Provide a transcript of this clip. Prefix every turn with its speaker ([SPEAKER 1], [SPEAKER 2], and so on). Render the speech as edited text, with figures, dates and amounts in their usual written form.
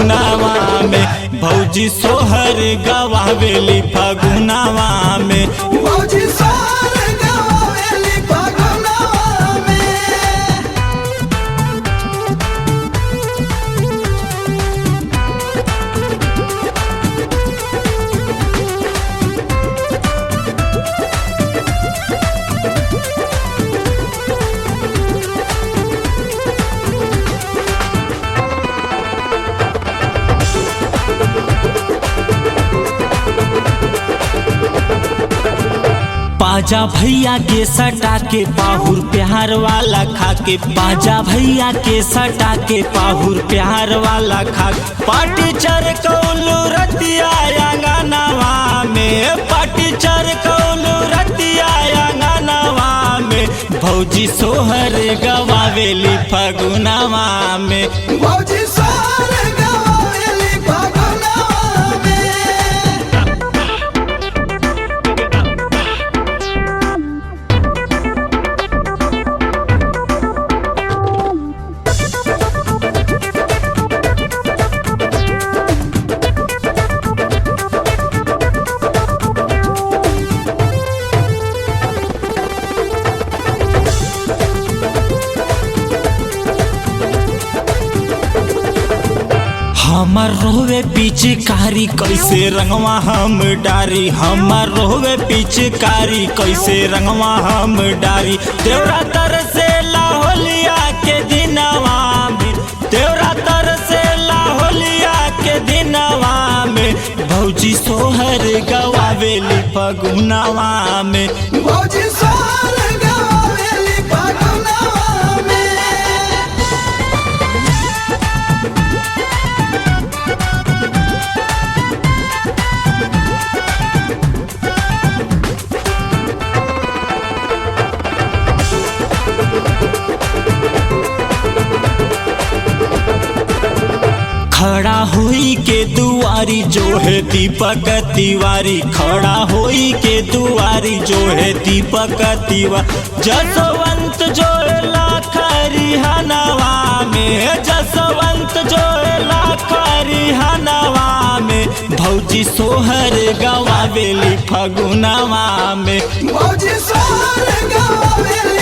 [SPEAKER 1] फगुनावा में भौजी सोहर गवावेली फगुनावा में
[SPEAKER 2] भौजी सोहर गवावेली फगुनावा में।
[SPEAKER 1] बाजा भैया के सटा के पाहुर प्यार वाला खाके बाजा भैया के सटा के पाहुर प्यार वाला खाके पाटी चर कौलू रतिया अंगनवा में पाटी चर कौलू रतिया अंगनवा में भौजी सोहर गवावेली फगुनावा में
[SPEAKER 2] भौजी सोहर गवावेली फगुनावा में।
[SPEAKER 1] हमार रोवे पिचकारी कैसे रंगवा हम डारी हमार रोवे पिचकारी कैसे रंगवा हम डारी तेरा तर से लाहोलिया के दिनवा में तेरा तर से लाहोलिया के दिनवा में भौजी सोहर गवावेली फगुनावा में
[SPEAKER 2] भौजी सोहर गवावेली फगुनावा में।
[SPEAKER 1] खड़ा होई के दुआरी जो है दीपक तिवारी खड़ा होई के दुआरी जो है दीपक तिवारी जसवंत जो लाखरी हनवा में जसवंत जो लाखरी हनवा में भौजी सोहर गवावेली फगुनावा में
[SPEAKER 2] भौजी सोहर गवावेली